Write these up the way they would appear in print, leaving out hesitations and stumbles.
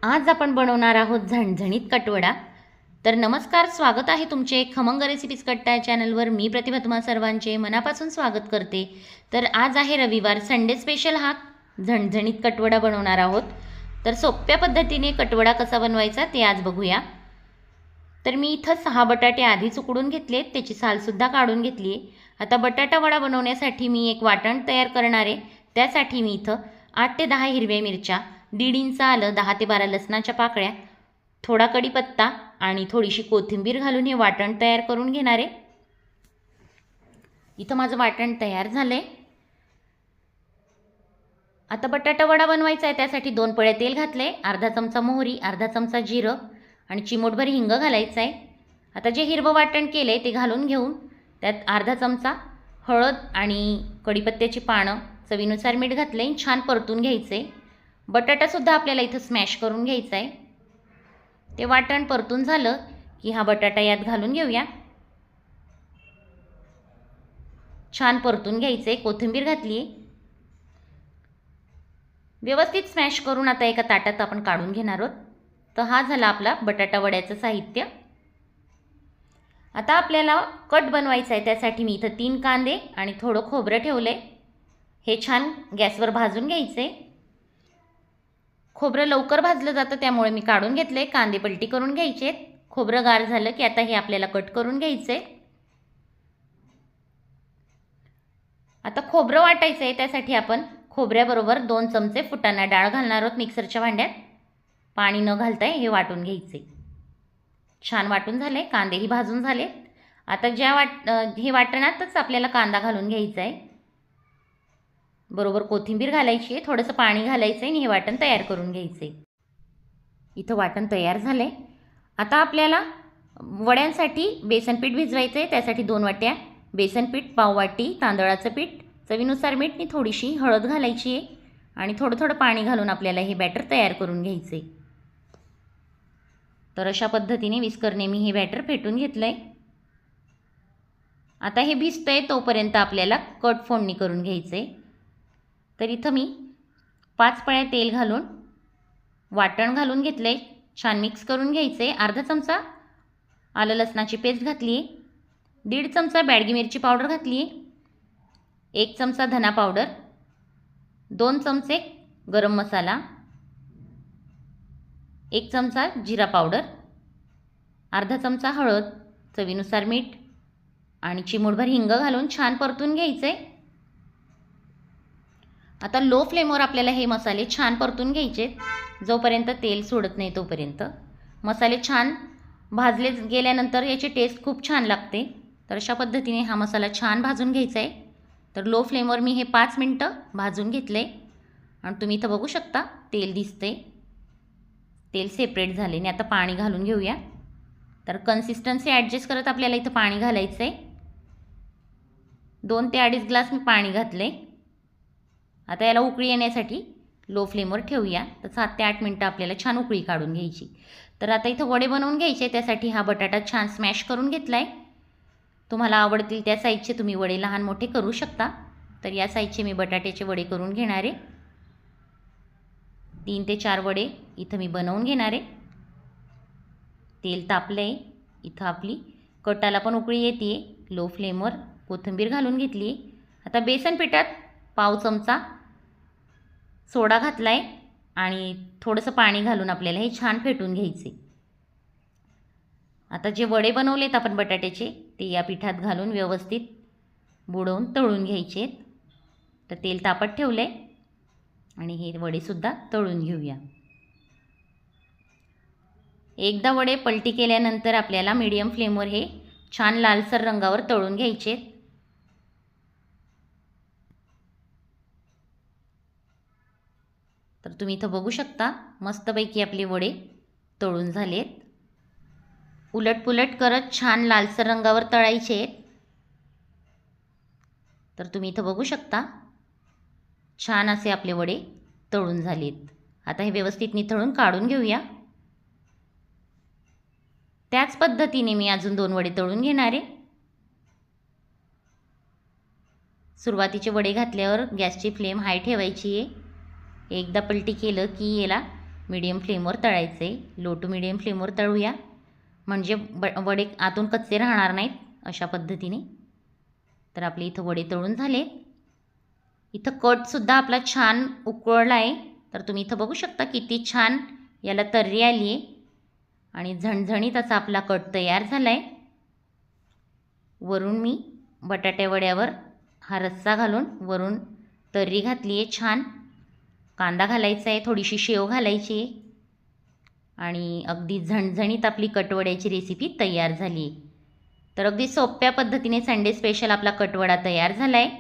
आज आपण बनवणार आहोत झणझणीत कटवडा. तर नमस्कार, स्वागत आहे तुमचे खमंग रेसिपीज कट्टा या चॅनलवर. मी प्रतिभा तुम्हा सर्वांचे मनापासून स्वागत करते. तर आज आहे रविवार, संडे स्पेशल हा झणझणीत कटवडा बनवणार आहोत. तर सोप्या पद्धतीने कटवडा कसा बनवायचा ते आज बघूया. तर मी इथं 6 बटाटे आधीच उकडून घेतलेत, त्याची सालसुद्धा काढून घेतली आहे. आता बटाटा वडा बनवण्यासाठी मी एक वाटण तयार करणार आहे. त्यासाठी मी इथं 8 ते 10 हिरव्या मिरच्या, 1.5 इंच आलं, 10 ते 12 लसणाच्या पाकळ्या, थोडा कढीपत्ता आणि थोडीशी कोथिंबीर घालून हे वाटण तयार करून घेणार आहे. इथं माझं वाटण तयार झालं आहे. आता बटाटा वडा बनवायचा आहे, त्यासाठी 2 पळ्या तेल घातले, अर्धा चमचा मोहरी, अर्धा चमचा जिरं आणि चिमूटभर हिंग घालायचं आहे. आता जे हिरवं वाटण केलं आहे ते घालून घेऊन त्यात अर्धा चमचा हळद आणि कढीपत्त्याची पानं, चवीनुसार मीठ घातले, छान परतून घ्यायचं आहे. बटाटासुद्धा आपल्याला इथं स्मॅश करून घ्यायचा आहे. ते वाटण परतून झालं की हा बटाटा यात घालून घेऊया. छान परतून घ्यायचं आहे. कोथिंबीर घातली आहे. व्यवस्थित स्मॅश करून आता एका ताटात आपण काढून घेणार आहोत. तर हा झाला आपला बटाटा वड्याचं साहित्य. आता आपल्याला कट बनवायचा आहे, त्यासाठी मी इथं 3 कांदे आणि थोडं खोबरं ठेवलं आहे. हे छान गॅसवर भाजून घ्यायचं आहे. खोबरं लवकर भाजलं जातं, त्यामुळे मी काढून घेतलं आहे. कांदे पलटी करून घ्यायचे. खोबरं गार झालं की आता हे आपल्याला कट करून घ्यायचं आहे. आता खोबरं वाटायचं आहे, त्यासाठी आपण खोबऱ्याबरोबर 2 चमचे फुटाणा डाळ घालणार आहोत मिक्सरच्या भांड्यात. पाणी न घालताय हे वाटून घ्यायचे. छान वाटून झाले, कांदेही भाजून झाले. आता हे वाटणातच आपल्याला कांदा घालून घ्यायचा आहे. बरोबर कोथिंबीर घालायची आहे, थोडंसं पाणी घालायचं आहे आणि हे वाटण तयार करून घ्यायचं आहे. इथं वाटण तयार झालं आहे. आता आपल्याला वड्यांसाठी बेसनपीठ भिजवायचं आहे. त्यासाठी 2 वाट्या बेसनपीठ, पाव वाटी तांदळाचं पीठ, चवीनुसार मीठ आणि थोडीशी हळद घालायची आहे आणि थोडं पाणी घालून आपल्याला हे बॅटर तयार करून घ्यायचं आहे. तर अशा पद्धतीने विस्करने मी हे बॅटर फेटून घेतलं आहे. आता हे भिजतं आहे तोपर्यंत आपल्याला कट फोडणी करून घ्यायचं आहे. तर इथं मी 5 पळ्या तेल घालून वाटण घालून घेतलं आहे. छान मिक्स करून घ्यायचं आहे. अर्धा चमचा आलं लसणाची पेस्ट घातली आहे. 1.5 चमचा बॅडगी मिरची पावडर घातली आहे. 1 चमचा धना पावडर, 2 चमचे गरम मसाला, 1 चमचा जिरा पावडर, अर्धा चमचा हळद, चवीनुसार मीठ आणि चिमूटभर हिंग घालून छान परतून घ्यायचं आहे. आता लो फ्लेमवर आपल्याला हे मसाले छान परतून घ्यायचे जोपर्यंत तेल सोडत नाही तोपर्यंत. मसाले छान भाजले गेल्यानंतर याची टेस्ट खूप छान लागते. तर अशा पद्धतीने हा मसाला छान भाजून घ्यायचा आहे. तर लो फ्लेमवर मी हे 5 मिनटं भाजून घेतलं आहे आणि तुम्ही इथं बघू शकता तेल दिसते, तेल सेपरेट झाले. आणि आता पाणी घालून घेऊया. तर कन्सिस्टन्सी ॲडजस्ट करत आपल्याला इथं पाणी घालायचं आहे. 2 ते 2.5 ग्लास मी पाणी घातलं आहे. आता याला उकळी येण्यासाठी लो फ्लेमवर ठेवूया. तर 7 ते 8 मिनटं आपल्याला छान उकळी काढून घ्यायची. तर आता इथं वडे बनवून घ्यायचे, त्यासाठी हा बटाटा छान स्मॅश करून घेतला आहे. तुम्हाला आवडतील त्या साईजचे तुम्ही वडे लहान मोठे करू शकता. तर या साईजचे मी बटाट्याचे वडे करून घेणार आहे. 3 ते 4 वडे इथं मी बनवून घेणार आहे. तेल तापलं आहे. इथं आपली कटाला पण उकळी येते. लो फ्लेमवर कोथिंबीर घालून घेतली आहे. आता बेसन पिठात पाव चमचा सोडा घातला आहे आणि थोडंसं पाणी घालून आपल्याला हे छान फेटून घ्यायचे. आता जे वडे बनवलेत आपण बटाट्याचे ते या पिठात घालून व्यवस्थित बुडवून तळून घ्यायचे. तर तेल तापत ठेवलं आहे आणि हे वडेसुद्धा तळून घेऊया. एकदा वडे पलटी केल्यानंतर आपल्याला मीडियम फ्लेमवर हे छान लालसर रंगावर तळून घ्यायचे. तर तुम्ही इथं बघू शकता मस्तपैकी आपले वडे तळून झालेत. उलटपुलट करत छान लालसर रंगावर तळायचे. तर तुम्ही इथं बघू शकता छान असे आपले वडे तळून झालेत. आता हे व्यवस्थित निथळून काढून घेऊया. त्याच पद्धतीने मी अजून 2 वडे तळून घेणार आहे. सुरुवातीचे वडे घातल्यावर गॅसची फ्लेम हाय ठेवायची आहे. एकदा पलटी केलं की याला मीडियम फ्लेमवर तळायचं आहे. लो टू मीडियम फ्लेमवर तळूया, म्हणजे वडे आतून कच्चे राहणार नाहीत अशा पद्धतीने. तर आपले इथं वडे तळून झाले. इथं कटसुद्धा आपला छान उकळला आहे. तर तुम्ही इथं बघू शकता किती छान याला तर्री आली आहे आणि झणझणीत असा आपला कट तयार झाला आहे. वरून मी बटाट्या वड्यावर हा रस्सा घालून वरून तर्री घातली आहे छान. कांदा घालायचा आहे, थोडीशी शेव घालायची आहे आणि अगदी झणझणीत आपली कटवड्याची रेसिपी तयार झाली आहे. तर अगदी सोप्या पद्धतीने संडे स्पेशल आपला कटवडा तयार झाला आहे.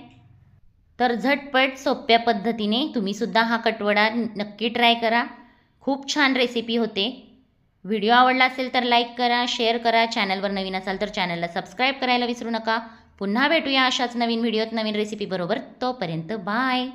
तर झटपट सोप्या पद्धतीने तुम्हीसुद्धा हा कटवडा नक्की ट्राय करा. खूप छान रेसिपी होते. व्हिडिओ आवडला असेल तर लाईक करा, शेअर करा. चॅनलवर नवीन असाल तर चॅनलला सबस्क्राईब करायला विसरू नका. पुन्हा भेटूया अशाच नवीन व्हिडिओत नवीन रेसिपी बरोबर. तोपर्यंत बाय.